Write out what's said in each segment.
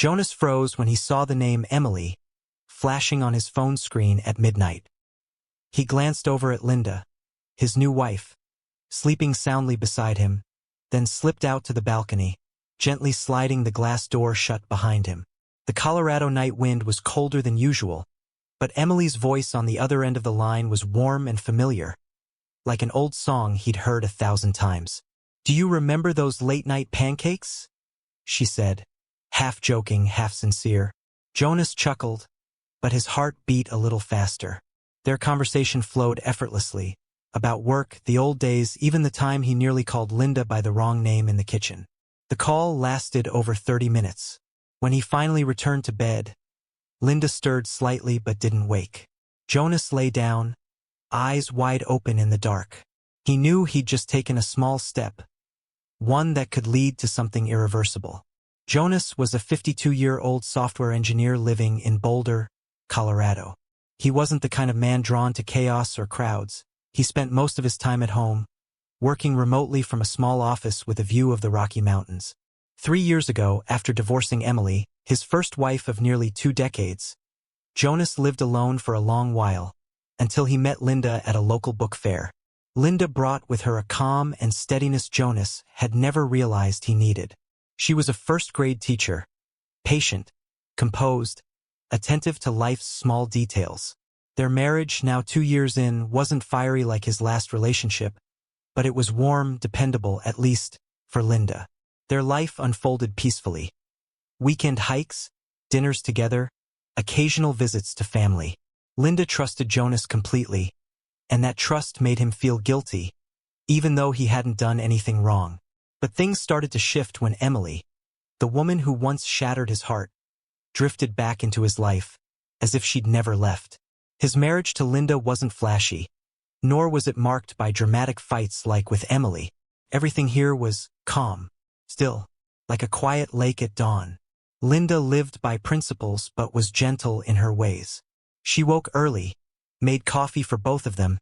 Jonas froze when he saw the name Emily flashing on his phone screen at midnight. He glanced over at Linda, his new wife, sleeping soundly beside him, then slipped out to the balcony, gently sliding the glass door shut behind him. The Colorado night wind was colder than usual, but Emily's voice on the other end of the line was warm and familiar, like an old song he'd heard 1,000 times. "Do you remember those late-night pancakes?" she said, half joking, half sincere. Jonas chuckled, but his heart beat a little faster. Their conversation flowed effortlessly, about work, the old days, even the time he nearly called Linda by the wrong name in the kitchen. The call lasted over 30 minutes. When he finally returned to bed, Linda stirred slightly but didn't wake. Jonas lay down, eyes wide open in the dark. He knew he'd just taken a small step, one that could lead to something irreversible. Jonas was a 52-year-old software engineer living in Boulder, Colorado. He wasn't the kind of man drawn to chaos or crowds. He spent most of his time at home, working remotely from a small office with a view of the Rocky Mountains. 3 years ago, after divorcing Emily, his first wife of nearly 2 decades, Jonas lived alone for a long while, until he met Linda at a local book fair. Linda brought with her a calm and steadiness Jonas had never realized he needed. She was a first-grade teacher, patient, composed, attentive to life's small details. Their marriage, now 2 years in, wasn't fiery like his last relationship, but it was warm, dependable, at least for Linda. Their life unfolded peacefully. Weekend hikes, dinners together, occasional visits to family. Linda trusted Jonas completely, and that trust made him feel guilty, even though he hadn't done anything wrong. But things started to shift when Emily, the woman who once shattered his heart, drifted back into his life, as if she'd never left. His marriage to Linda wasn't flashy, nor was it marked by dramatic fights like with Emily. Everything here was calm, still, like a quiet lake at dawn. Linda lived by principles but was gentle in her ways. She woke early, made coffee for both of them,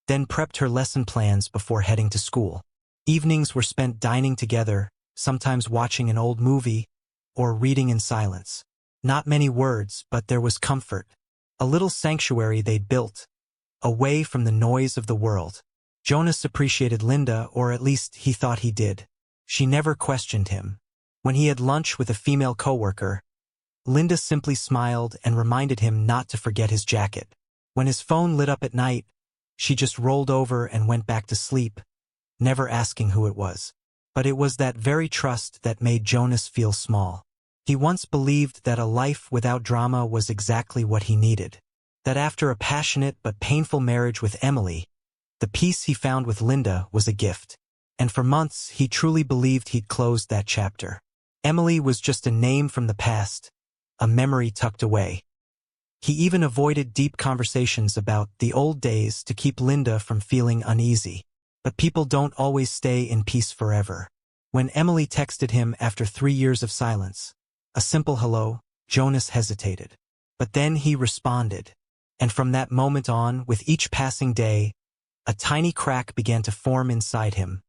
then prepped her lesson plans before heading to school. Evenings were spent dining together, sometimes watching an old movie, or reading in silence. Not many words, but there was comfort. A little sanctuary they'd built, away from the noise of the world. Jonas appreciated Linda, or at least he thought he did. She never questioned him. When he had lunch with a female coworker, Linda simply smiled and reminded him not to forget his jacket. When his phone lit up at night, she just rolled over and went back to sleep, never asking who it was. But it was that very trust that made Jonas feel small. He once believed that a life without drama was exactly what he needed. That after a passionate but painful marriage with Emily, the peace he found with Linda was a gift. And for months, he truly believed he'd closed that chapter. Emily was just a name from the past, a memory tucked away. He even avoided deep conversations about the old days to keep Linda from feeling uneasy. But people don't always stay in peace forever. When Emily texted him after 3 years of silence, a simple hello, Jonas hesitated. But then he responded. And from that moment on, with each passing day, a tiny crack began to form inside him,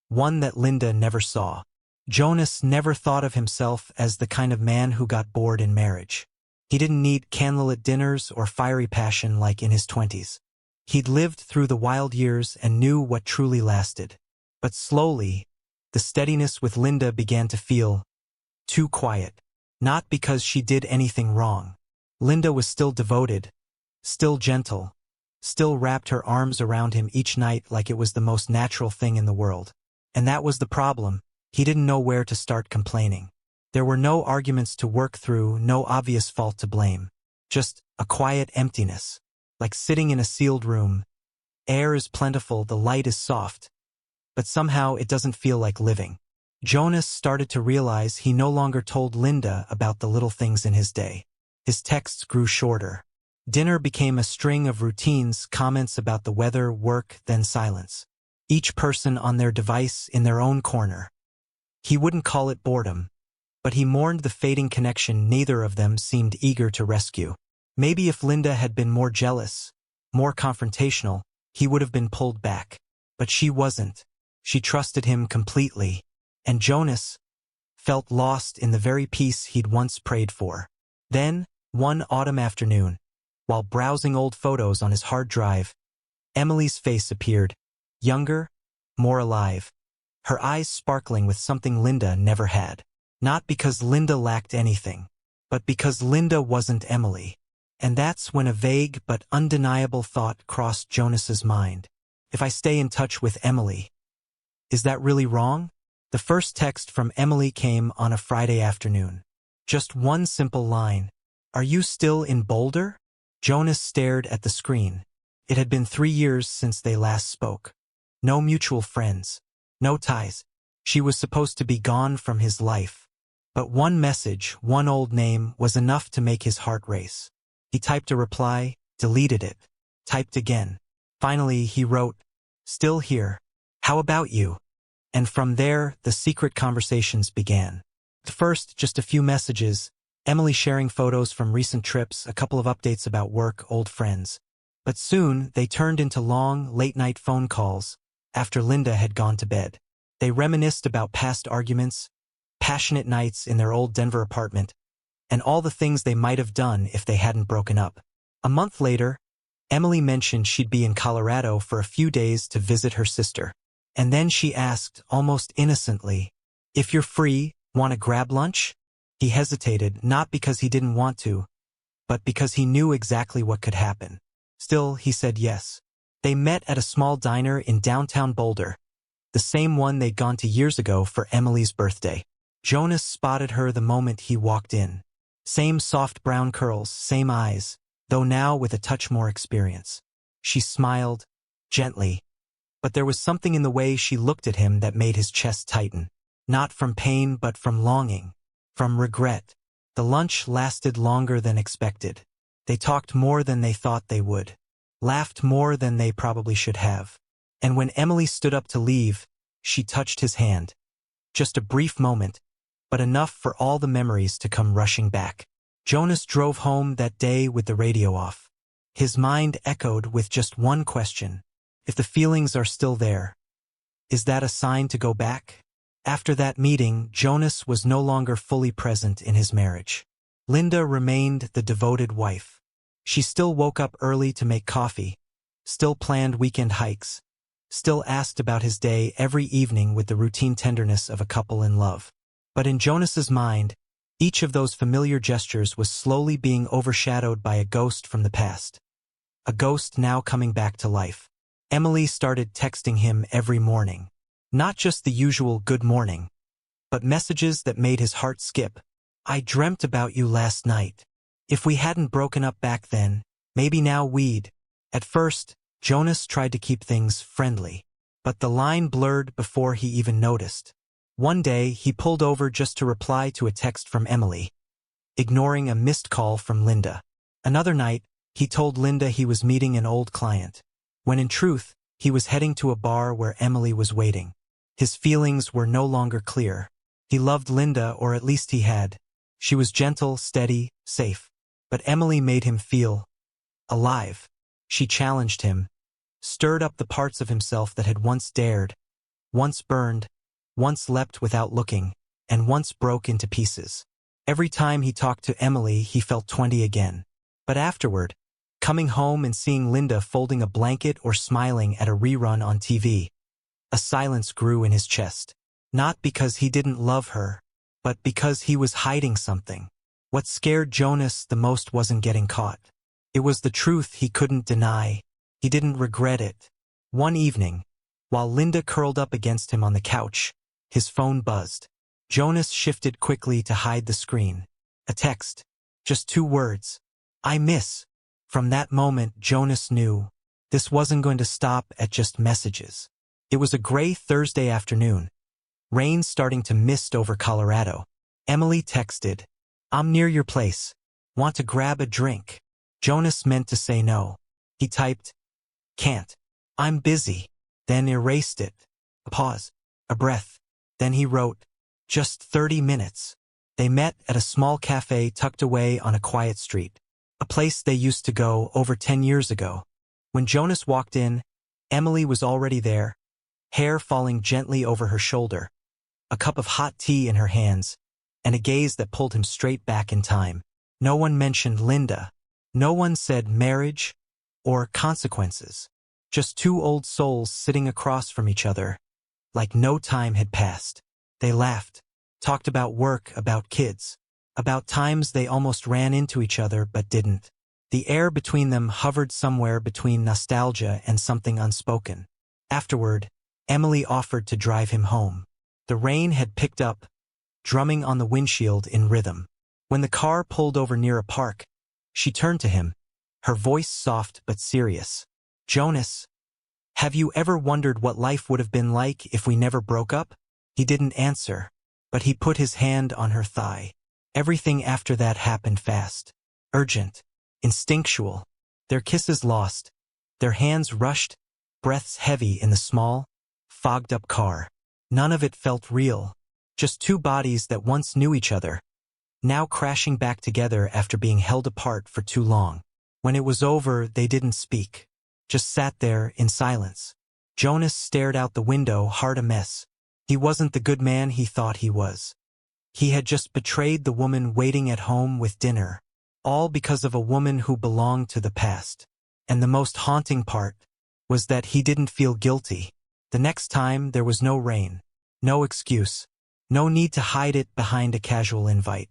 one that Linda never saw. Jonas never thought of himself as the kind of man who got bored in marriage. He didn't need candlelit dinners or fiery passion like in his 20s. He'd lived through the wild years and knew what truly lasted. But slowly, the steadiness with Linda began to feel too quiet. Not because she did anything wrong. Linda was still devoted, still gentle, still wrapped her arms around him each night like it was the most natural thing in the world. And that was the problem. He didn't know where to start complaining. There were no arguments to work through, no obvious fault to blame. Just a quiet emptiness, like sitting in a sealed room. Air is plentiful, the light is soft, but somehow it doesn't feel like living. Jonas started to realize he no longer told Linda about the little things in his day. His texts grew shorter. Dinner became a string of routines, comments about the weather, work, then silence. Each person on their device in their own corner. He wouldn't call it boredom, but he mourned the fading connection neither of them seemed eager to rescue. Maybe if Linda had been more jealous, more confrontational, he would have been pulled back. But she wasn't. She trusted him completely. And Jonas felt lost in the very peace he'd once prayed for. Then, one autumn afternoon, while browsing old photos on his hard drive, Emily's face appeared, younger, more alive, her eyes sparkling with something Linda never had. Not because Linda lacked anything, but because Linda wasn't Emily. And that's when a vague but undeniable thought crossed Jonas's mind. If I stay in touch with Emily, is that really wrong? The first text from Emily came on a Friday afternoon. Just one simple line. Are you still in Boulder? Jonas stared at the screen. It had been 3 years since they last spoke. No mutual friends. No ties. She was supposed to be gone from his life. But one message, one old name, was enough to make his heart race. He typed a reply, deleted it, typed again. Finally, he wrote, "Still here. How about you?" And from there, the secret conversations began. At first, just a few messages, Emily sharing photos from recent trips, a couple of updates about work, old friends. But soon, they turned into long, late-night phone calls after Linda had gone to bed. They reminisced about past arguments, passionate nights in their old Denver apartment, and all the things they might have done if they hadn't broken up. A month later, Emily mentioned she'd be in Colorado for a few days to visit her sister. And then she asked, almost innocently, "If you're free, want to grab lunch?" He hesitated, not because he didn't want to, but because he knew exactly what could happen. Still, he said yes. They met at a small diner in downtown Boulder, the same one they'd gone to years ago for Emily's birthday. Jonas spotted her the moment he walked in. Same soft brown curls, same eyes, though now with a touch more experience. She smiled, gently, but there was something in the way she looked at him that made his chest tighten. Not from pain but from longing, from regret. The lunch lasted longer than expected. They talked more than they thought they would, laughed more than they probably should have. And when Emily stood up to leave, she touched his hand. Just a brief moment, but enough for all the memories to come rushing back. Jonas drove home that day with the radio off. His mind echoed with just one question. If the feelings are still there, is that a sign to go back? After that meeting, Jonas was no longer fully present in his marriage. Linda remained the devoted wife. She still woke up early to make coffee, still planned weekend hikes, still asked about his day every evening with the routine tenderness of a couple in love. But in Jonas's mind, each of those familiar gestures was slowly being overshadowed by a ghost from the past. A ghost now coming back to life. Emily started texting him every morning. Not just the usual good morning, but messages that made his heart skip. "I dreamt about you last night. If we hadn't broken up back then, maybe now we'd." At first, Jonas tried to keep things friendly, but the line blurred before he even noticed. One day, he pulled over just to reply to a text from Emily, ignoring a missed call from Linda. Another night, he told Linda he was meeting an old client, when in truth, he was heading to a bar where Emily was waiting. His feelings were no longer clear. He loved Linda, or at least he had. She was gentle, steady, safe. But Emily made him feel alive. She challenged him, stirred up the parts of himself that had once dared, once burned, once leapt without looking, and once broke into pieces. Every time he talked to Emily, he felt 20 again. But afterward, coming home and seeing Linda folding a blanket or smiling at a rerun on TV, a silence grew in his chest. Not because he didn't love her, but because he was hiding something. What scared Jonas the most wasn't getting caught. It was the truth he couldn't deny. He didn't regret it. One evening, while Linda curled up against him on the couch, his phone buzzed. Jonas shifted quickly to hide the screen. A text. Just 2 words. "I miss." From that moment, Jonas knew this wasn't going to stop at just messages. It was a gray Thursday afternoon. Rain starting to mist over Colorado. Emily texted, "I'm near your place. Want to grab a drink?" Jonas meant to say no. He typed, "Can't. I'm busy." Then erased it. A pause. A breath. Then he wrote, "Just 30 minutes." They met at a small cafe tucked away on a quiet street. A place they used to go over 10 years ago. When Jonas walked in, Emily was already there, hair falling gently over her shoulder, a cup of hot tea in her hands, and a gaze that pulled him straight back in time. No one mentioned Linda. No one said marriage or consequences. Just two old souls sitting across from each other, like no time had passed. They laughed, talked about work, about kids, about times they almost ran into each other but didn't. The air between them hovered somewhere between nostalgia and something unspoken. Afterward, Emily offered to drive him home. The rain had picked up, drumming on the windshield in rhythm. When the car pulled over near a park, she turned to him, her voice soft but serious. "Jonas, have you ever wondered what life would have been like if we never broke up?" He didn't answer, but he put his hand on her thigh. Everything after that happened fast, urgent, instinctual. Their kisses lost, their hands rushed, breaths heavy in the small, fogged-up car. None of it felt real, just two bodies that once knew each other, now crashing back together after being held apart for too long. When it was over, they didn't speak, just sat there in silence. Jonas stared out the window, heart a mess. He wasn't the good man he thought he was. He had just betrayed the woman waiting at home with dinner, all because of a woman who belonged to the past. And the most haunting part was that he didn't feel guilty. The next time, there was no rain, no excuse, no need to hide it behind a casual invite.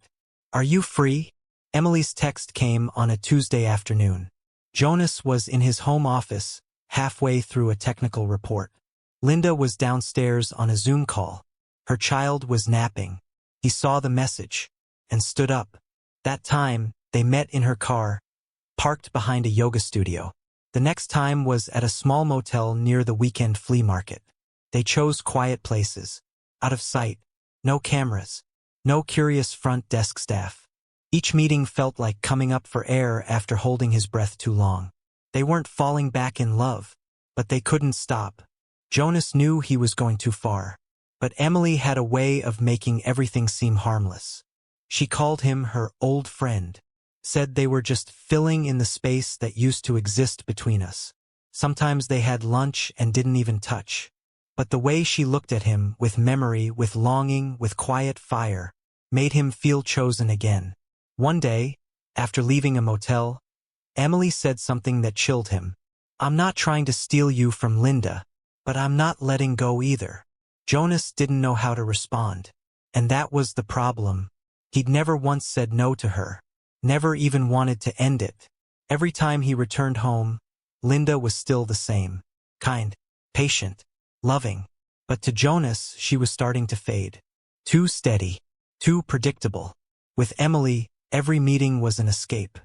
"Are you free?" Emily's text came on a Tuesday afternoon. Jonas was in his home office, halfway through a technical report. Linda was downstairs on a Zoom call. Her child was napping. He saw the message and stood up. That time, they met in her car, parked behind a yoga studio. The next time was at a small motel near the weekend flea market. They chose quiet places, out of sight, no cameras, no curious front desk staff. Each meeting felt like coming up for air after holding his breath too long. They weren't falling back in love, but they couldn't stop. Jonas knew he was going too far, but Emily had a way of making everything seem harmless. She called him her old friend, said they were just filling in the space that used to exist between us. Sometimes they had lunch and didn't even touch. But the way she looked at him, with memory, with longing, with quiet fire, made him feel chosen again. One day, after leaving a motel, Emily said something that chilled him. "I'm not trying to steal you from Linda, but I'm not letting go either." Jonas didn't know how to respond. And that was the problem. He'd never once said no to her, never even wanted to end it. Every time he returned home, Linda was still the same. Kind, patient, loving. But to Jonas, she was starting to fade. Too steady, too predictable. With Emily, every meeting was an escape.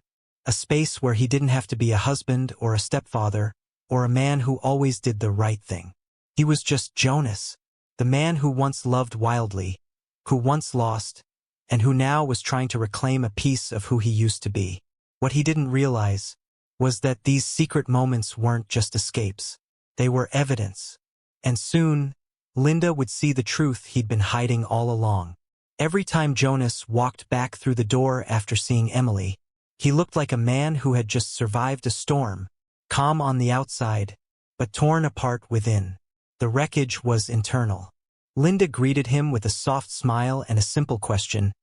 A space where he didn't have to be a husband or a stepfather or a man who always did the right thing. He was just Jonas, the man who once loved wildly, who once lost, and who now was trying to reclaim a piece of who he used to be. What he didn't realize was that these secret moments weren't just escapes. They were evidence. And soon, Linda would see the truth he'd been hiding all along. Every time Jonas walked back through the door after seeing Emily, he looked like a man who had just survived a storm, calm on the outside, but torn apart within. The wreckage was internal. Linda greeted him with a soft smile and a simple question.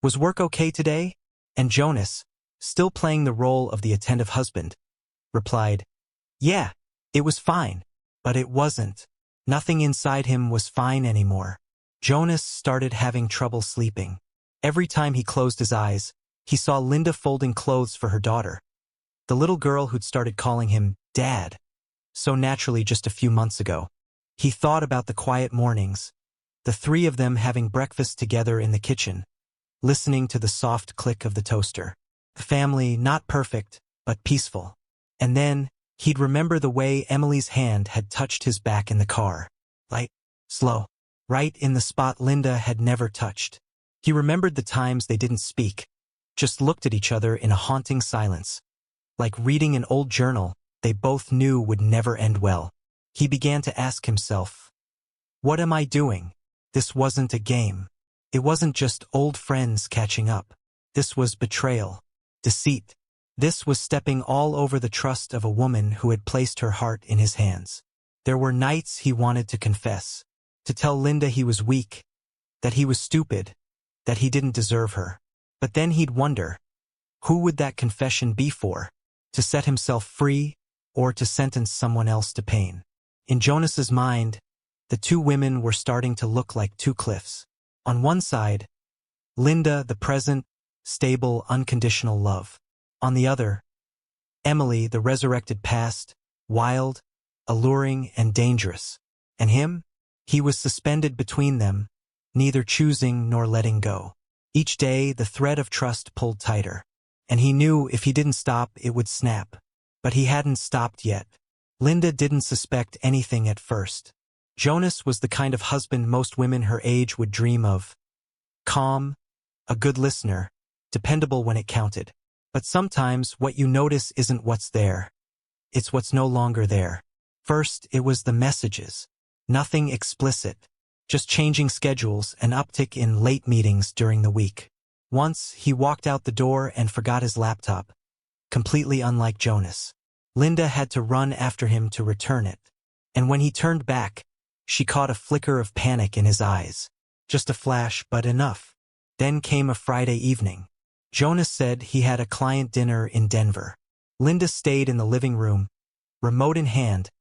"Was work okay today?" And Jonas, still playing the role of the attentive husband, replied, "Yeah, it was fine." But it wasn't. Nothing inside him was fine anymore. Jonas started having trouble sleeping. Every time he closed his eyes, he saw Linda folding clothes for her daughter, the little girl who'd started calling him Dad so naturally just a few months ago. He thought about the quiet mornings, the three of them having breakfast together in the kitchen, listening to the soft click of the toaster. The family, not perfect, but peaceful. And then, he'd remember the way Emily's hand had touched his back in the car. Light, slow, right in the spot Linda had never touched. He remembered the times they didn't speak, just looked at each other in a haunting silence. Like reading an old journal they both knew would never end well. He began to ask himself, what am I doing? This wasn't a game. It wasn't just old friends catching up. This was betrayal, deceit. This was stepping all over the trust of a woman who had placed her heart in his hands. There were nights he wanted to confess, to tell Linda he was weak, that he was stupid, that he didn't deserve her. But then he'd wonder, who would that confession be for? To set himself free, or to sentence someone else to pain? In Jonas's mind, the two women were starting to look like two cliffs. On one side, Linda, the present, stable, unconditional love. On the other, Emily, the resurrected past, wild, alluring, and dangerous. And him? He was suspended between them, neither choosing nor letting go. Each day, the thread of trust pulled tighter. And he knew if he didn't stop, it would snap. But he hadn't stopped yet. Linda didn't suspect anything at first. Jonas was the kind of husband most women her age would dream of. Calm, a good listener, dependable when it counted. But sometimes what you notice isn't what's there. It's what's no longer there. First, it was the messages. Nothing explicit. Just changing schedules, an uptick in late meetings during the week. Once, he walked out the door and forgot his laptop. Completely unlike Jonas. Linda had to run after him to return it. And when he turned back, she caught a flicker of panic in his eyes. Just a flash, but enough. Then came a Friday evening. Jonas said he had a client dinner in Denver. Linda stayed in the living room, remote in hand,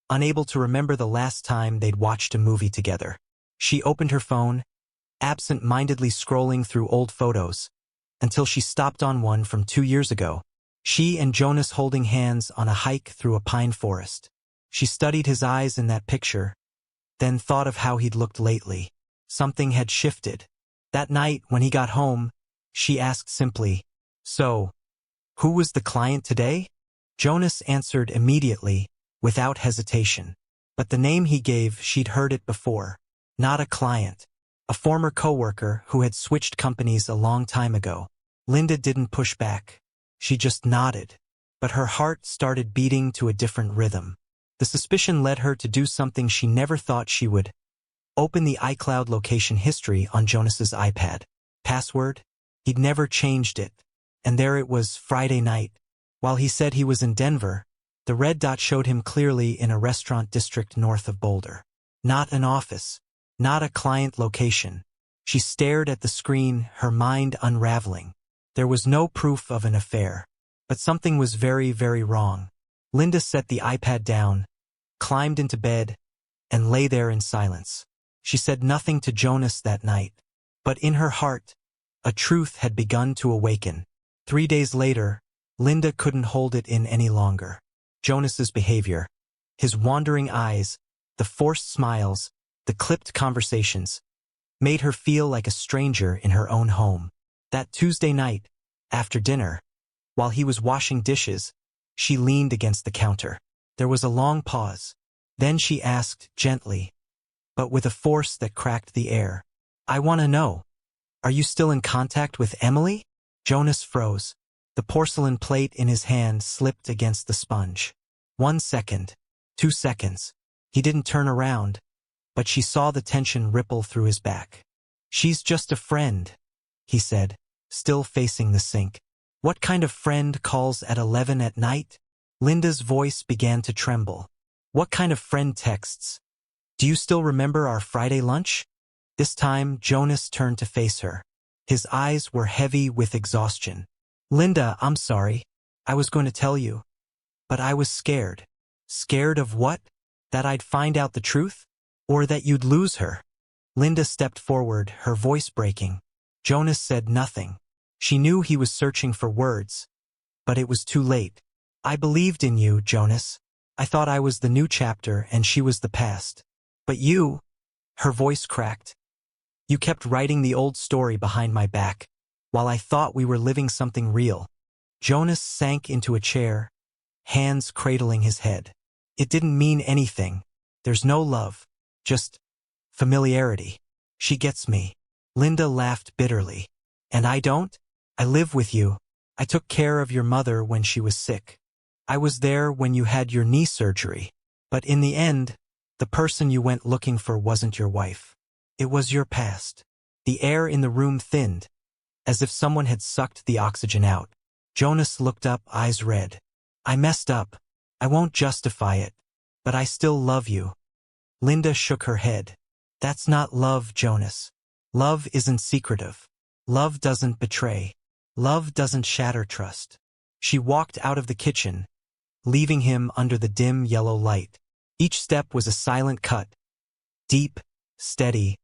unable to remember the last time they'd watched a movie together. She opened her phone, absent-mindedly scrolling through old photos, until she stopped on one from 2 years ago. She and Jonas holding hands on a hike through a pine forest. She studied his eyes in that picture, then thought of how he'd looked lately. Something had shifted. That night, when he got home, she asked simply, "So, who was the client today?" Jonas answered immediately, without hesitation. But the name he gave, she'd heard it before. Not a client. A former coworker who had switched companies a long time ago. Linda didn't push back. She just nodded. But her heart started beating to a different rhythm. The suspicion led her to do something she never thought she would. Open the iCloud location history on Jonas's iPad. Password? He'd never changed it. And there it was, Friday night. While he said he was in Denver, the red dot showed him clearly in a restaurant district north of Boulder. Not an office. Not a client location. She stared at the screen, her mind unraveling. There was no proof of an affair. But something was very, very wrong. Linda set the iPad down, climbed into bed, and lay there in silence. She said nothing to Jonas that night. But in her heart, a truth had begun to awaken. 3 days later, Linda couldn't hold it in any longer. Jonas's behavior, his wandering eyes, the forced smiles, the clipped conversations, made her feel like a stranger in her own home. That Tuesday night, after dinner, while he was washing dishes, she leaned against the counter. There was a long pause. Then she asked gently, but with a force that cracked the air, "I want to know, are you still in contact with Emily?" Jonas froze. The porcelain plate in his hand slipped against the sponge. 1 second, 2 seconds. He didn't turn around, but she saw the tension ripple through his back. "She's just a friend," he said, still facing the sink. "What kind of friend calls at 11 at night?" Linda's voice began to tremble. "What kind of friend texts? Do you still remember our Friday lunch?" This time, Jonas turned to face her. His eyes were heavy with exhaustion. "Linda, I'm sorry. I was going to tell you. But I was scared." "Scared of what? That I'd find out the truth? Or that you'd lose her?" Linda stepped forward, her voice breaking. Jonas said nothing. She knew he was searching for words. But it was too late. "I believed in you, Jonas. I thought I was the new chapter and she was the past. But you," her voice cracked, "you kept writing the old story behind my back, while I thought we were living something real." Jonas sank into a chair, hands cradling his head. "It didn't mean anything. There's no love. Just familiarity. She gets me." Linda laughed bitterly. "And I don't? I live with you. I took care of your mother when she was sick. I was there when you had your knee surgery. But in the end, the person you went looking for wasn't your wife. It was your past." The air in the room thinned, as if someone had sucked the oxygen out. Jonas looked up, eyes red. "I messed up. I won't justify it. But I still love you." Linda shook her head. "That's not love, Jonas. Love isn't secretive. Love doesn't betray. Love doesn't shatter trust. She walked out of the kitchen, leaving him under the dim yellow light. Each step was a silent cut, deep, steady,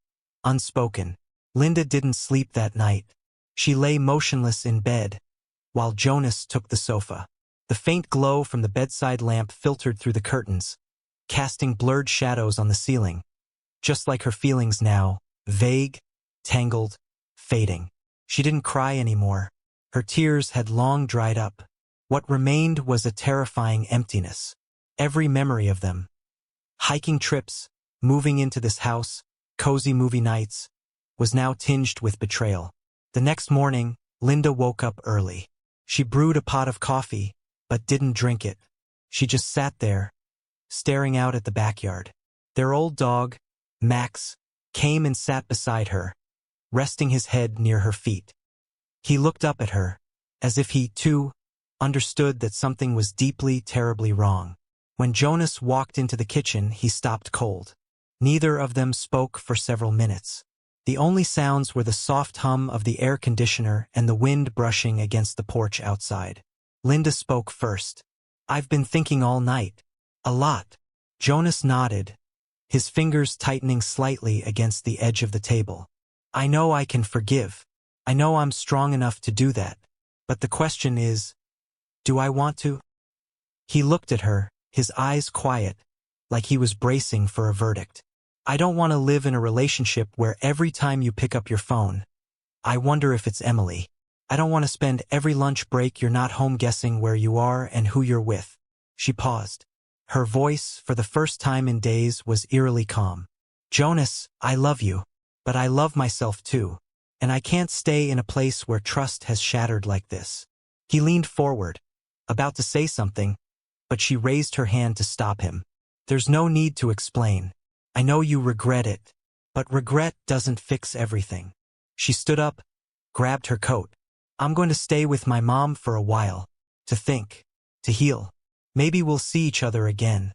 unspoken. Linda didn't sleep that night. She lay motionless in bed, while Jonas took the sofa. The faint glow from the bedside lamp filtered through the curtains, casting blurred shadows on the ceiling. Just like her feelings now, vague, tangled, fading. She didn't cry anymore. Her tears had long dried up. What remained was a terrifying emptiness. Every memory of them. Hiking trips, moving into this house, cozy movie nights, was now tinged with betrayal. The next morning, Linda woke up early. She brewed a pot of coffee, but didn't drink it. She just sat there, staring out at the backyard. Their old dog, Max, came and sat beside her, resting his head near her feet. He looked up at her, as if he, too, understood that something was deeply, terribly wrong. When Jonas walked into the kitchen, he stopped cold. Neither of them spoke for several minutes. The only sounds were the soft hum of the air conditioner and the wind brushing against the porch outside. Linda spoke first. "I've been thinking all night. A lot." Jonas nodded, his fingers tightening slightly against the edge of the table. "I know I can forgive. I know I'm strong enough to do that. But the question is, do I want to?" He looked at her, his eyes quiet, like he was bracing for a verdict. "I don't want to live in a relationship where every time you pick up your phone, I wonder if it's Emily. I don't want to spend every lunch break you're not home guessing where you are and who you're with." She paused. Her voice, for the first time in days, was eerily calm. "Jonas, I love you. But I love myself too. And I can't stay in a place where trust has shattered like this." He leaned forward, about to say something, but she raised her hand to stop him. "There's no need to explain. I know you regret it, but regret doesn't fix everything." She stood up, grabbed her coat. "I'm going to stay with my mom for a while, to think, to heal. Maybe we'll see each other again.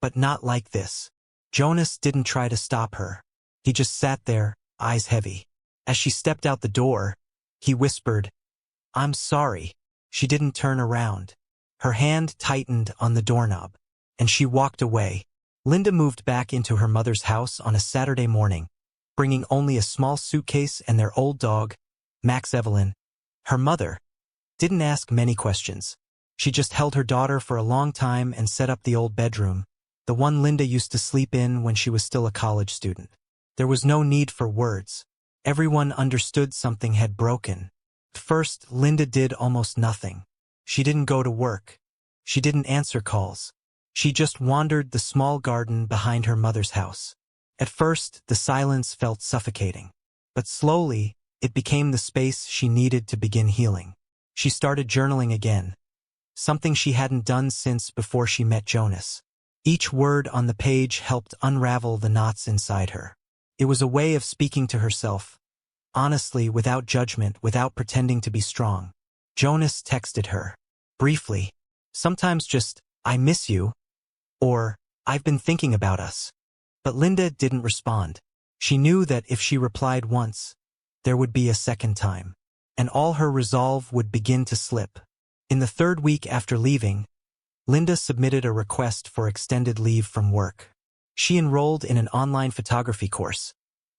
But not like this." Jonas didn't try to stop her. He just sat there, eyes heavy. As she stepped out the door, he whispered, "I'm sorry." She didn't turn around. Her hand tightened on the doorknob, and she walked away. Linda moved back into her mother's house on a Saturday morning, bringing only a small suitcase and their old dog, Max Evelyn. Her mother didn't ask many questions. She just held her daughter for a long time and set up the old bedroom, the one Linda used to sleep in when she was still a college student. There was no need for words. Everyone understood something had broken. At first, Linda did almost nothing. She didn't go to work. She didn't answer calls. She just wandered the small garden behind her mother's house. At first, the silence felt suffocating. But slowly, it became the space she needed to begin healing. She started journaling again, something she hadn't done since before she met Jonas. Each word on the page helped unravel the knots inside her. It was a way of speaking to herself, honestly, without judgment, without pretending to be strong. Jonas texted her, briefly, sometimes just, "I miss you," or, "I've been thinking about us." But Linda didn't respond. She knew that if she replied once, there would be a second time, and all her resolve would begin to slip. In the third week after leaving, Linda submitted a request for extended leave from work. She enrolled in an online photography course,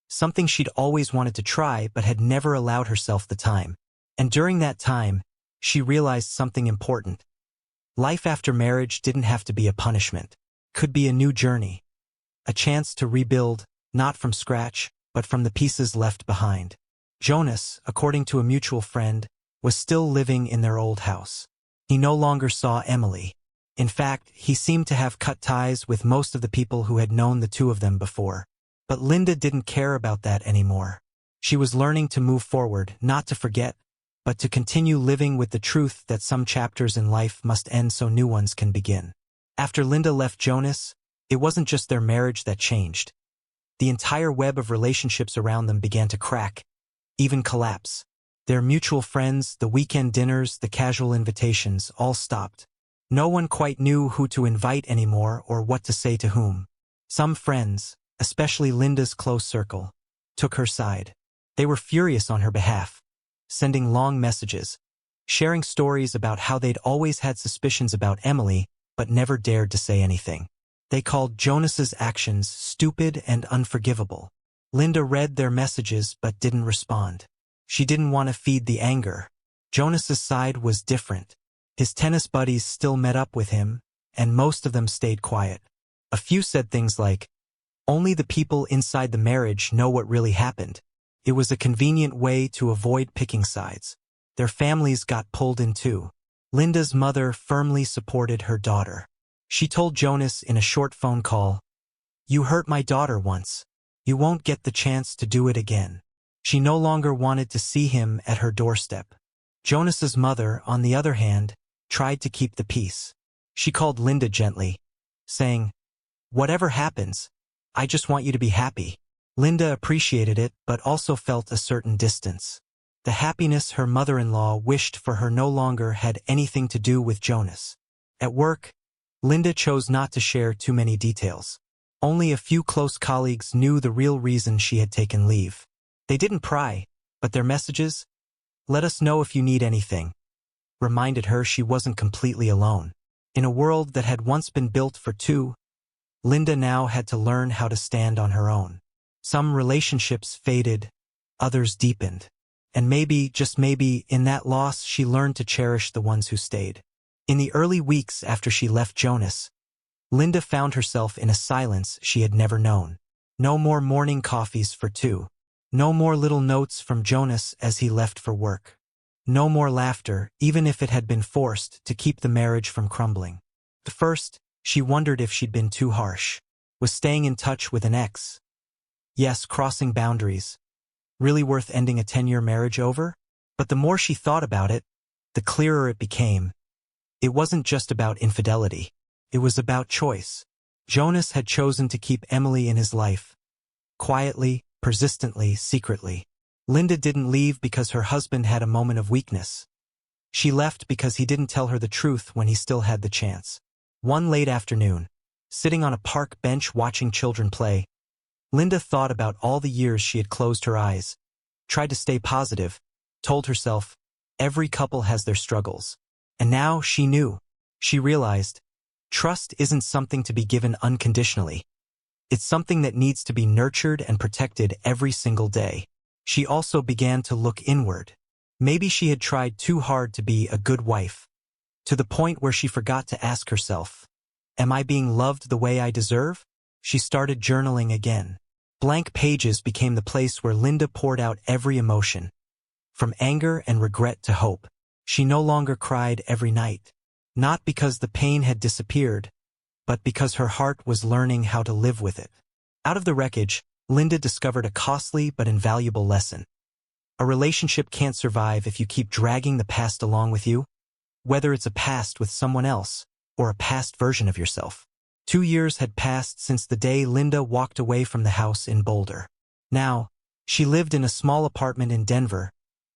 something she'd always wanted to try but had never allowed herself the time. And during that time, she realized something important. Life after marriage didn't have to be a punishment. It could be a new journey, a chance to rebuild, not from scratch, but from the pieces left behind. Jonas, according to a mutual friend, was still living in their old house. He no longer saw Emily. In fact, he seemed to have cut ties with most of the people who had known the two of them before. But Linda didn't care about that anymore. She was learning to move forward, not to forget, but to continue living with the truth that some chapters in life must end so new ones can begin. After Linda left Jonas, it wasn't just their marriage that changed. The entire web of relationships around them began to crack, even collapse. Their mutual friends, the weekend dinners, the casual invitations, all stopped. No one quite knew who to invite anymore or what to say to whom. Some friends, especially Linda's close circle, took her side. They were furious on her behalf, sending long messages, sharing stories about how they'd always had suspicions about Emily but never dared to say anything. They called Jonas's actions stupid and unforgivable. Linda read their messages but didn't respond. She didn't want to feed the anger. Jonas's side was different. His tennis buddies still met up with him, and most of them stayed quiet. A few said things like, "Only the people inside the marriage know what really happened." It was a convenient way to avoid picking sides. Their families got pulled in too. Linda's mother firmly supported her daughter. She told Jonas in a short phone call, "You hurt my daughter once. You won't get the chance to do it again." She no longer wanted to see him at her doorstep. Jonas's mother, on the other hand, tried to keep the peace. She called Linda gently, saying, "Whatever happens, I just want you to be happy." Linda appreciated it but also felt a certain distance. The happiness her mother-in-law wished for her no longer had anything to do with Jonas. At work, Linda chose not to share too many details. Only a few close colleagues knew the real reason she had taken leave. They didn't pry, but their messages, "Let us know if you need anything," reminded her she wasn't completely alone. In a world that had once been built for two, Linda now had to learn how to stand on her own. Some relationships faded, others deepened. And maybe, just maybe, in that loss she learned to cherish the ones who stayed. In the early weeks after she left Jonas, Linda found herself in a silence she had never known. No more morning coffees for two. No more little notes from Jonas as he left for work. No more laughter, even if it had been forced, to keep the marriage from crumbling. At first, she wondered if she'd been too harsh. Was staying in touch with an ex, yes, crossing boundaries, really worth ending a 10-year marriage over? But the more she thought about it, the clearer it became. It wasn't just about infidelity. It was about choice. Jonas had chosen to keep Emily in his life. Quietly, persistently, secretly. Linda didn't leave because her husband had a moment of weakness. She left because he didn't tell her the truth when he still had the chance. One late afternoon, sitting on a park bench watching children play, Linda thought about all the years she had closed her eyes, tried to stay positive, told herself, every couple has their struggles. And now she knew. She realized, trust isn't something to be given unconditionally. It's something that needs to be nurtured and protected every single day. She also began to look inward. Maybe she had tried too hard to be a good wife, to the point where she forgot to ask herself, am I being loved the way I deserve? She started journaling again. Blank pages became the place where Linda poured out every emotion, from anger and regret to hope. She no longer cried every night, not because the pain had disappeared, but because her heart was learning how to live with it. Out of the wreckage, Linda discovered a costly but invaluable lesson. A relationship can't survive if you keep dragging the past along with you, whether it's a past with someone else or a past version of yourself. 2 years had passed since the day Linda walked away from the house in Boulder. Now, she lived in a small apartment in Denver,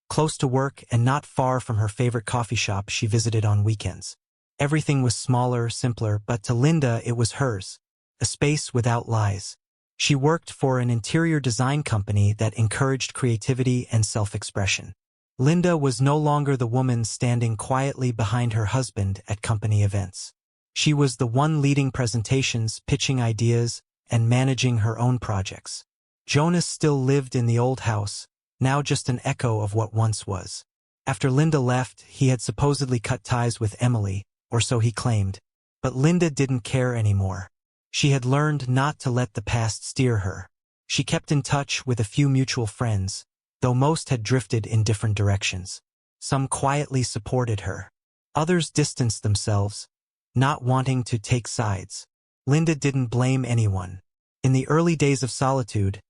close to work and not far from her favorite coffee shop she visited on weekends. Everything was smaller, simpler, but to Linda it was hers, a space without lies. She worked for an interior design company that encouraged creativity and self-expression. Linda was no longer the woman standing quietly behind her husband at company events. She was the one leading presentations, pitching ideas, and managing her own projects. Jonas still lived in the old house, now just an echo of what once was. After Linda left, he had supposedly cut ties with Emily, or so he claimed. But Linda didn't care anymore. She had learned not to let the past steer her. She kept in touch with a few mutual friends, though most had drifted in different directions. Some quietly supported her. Others distanced themselves, not wanting to take sides. Linda didn't blame anyone. In the early days of solitude,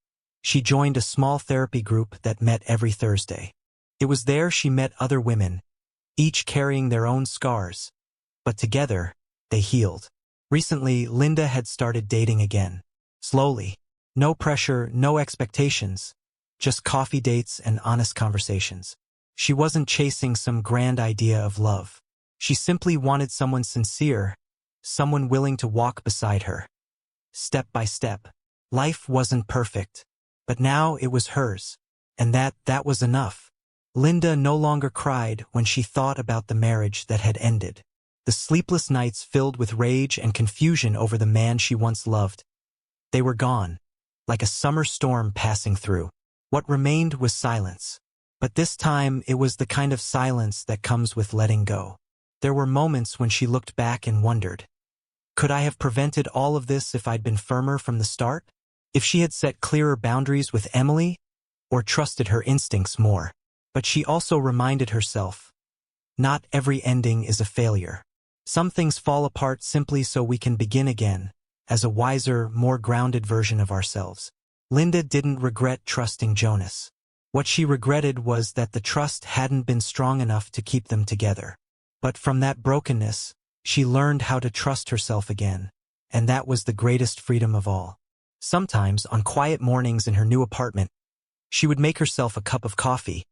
she joined a small therapy group that met every Thursday. It was there she met other women, each carrying their own scars, but together, they healed. Recently, Linda had started dating again. Slowly. No pressure, no expectations. Just coffee dates and honest conversations. She wasn't chasing some grand idea of love. She simply wanted someone sincere, someone willing to walk beside her, step by step. Life wasn't perfect, but now it was hers. and that was enough. Linda no longer cried when she thought about the marriage that had ended. The sleepless nights filled with rage and confusion over the man she once loved. They were gone, like a summer storm passing through. What remained was silence. But this time it was the kind of silence that comes with letting go. There were moments when she looked back and wondered, could I have prevented all of this if I'd been firmer from the start? If she had set clearer boundaries with Emily, or trusted her instincts more? But she also reminded herself, not every ending is a failure. Some things fall apart simply so we can begin again, as a wiser, more grounded version of ourselves. Linda didn't regret trusting Jonas. What she regretted was that the trust hadn't been strong enough to keep them together. But from that brokenness, she learned how to trust herself again, and that was the greatest freedom of all. Sometimes, on quiet mornings in her new apartment, she would make herself a cup of coffee,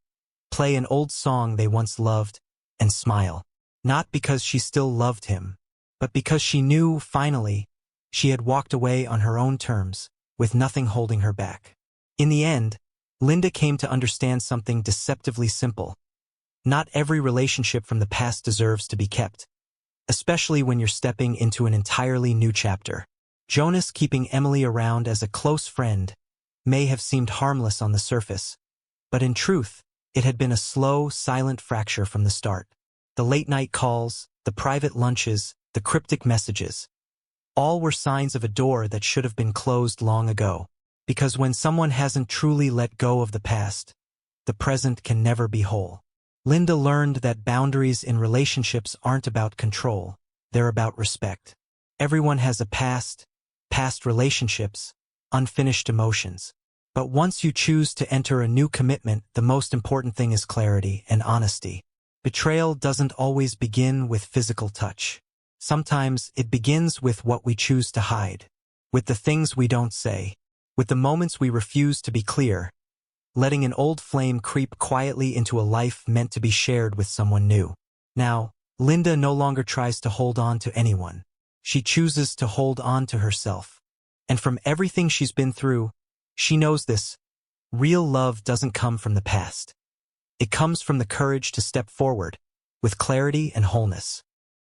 play an old song they once loved, and smile. Not because she still loved him, but because she knew, finally, she had walked away on her own terms, with nothing holding her back. In the end, Linda came to understand something deceptively simple. Not every relationship from the past deserves to be kept, especially when you're stepping into an entirely new chapter. Jonas keeping Emily around as a close friend may have seemed harmless on the surface, but in truth, it had been a slow, silent fracture from the start. The late-night calls, the private lunches, the cryptic messages, all were signs of a door that should have been closed long ago. Because when someone hasn't truly let go of the past, the present can never be whole. Linda learned that boundaries in relationships aren't about control, they're about respect. Everyone has a past relationships, unfinished emotions. But once you choose to enter a new commitment, the most important thing is clarity and honesty. Betrayal doesn't always begin with physical touch. Sometimes it begins with what we choose to hide, with the things we don't say, with the moments we refuse to be clear, letting an old flame creep quietly into a life meant to be shared with someone new. Now, Linda no longer tries to hold on to anyone. She chooses to hold on to herself. And from everything she's been through, she knows this. Real love doesn't come from the past. It comes from the courage to step forward, with clarity and wholeness.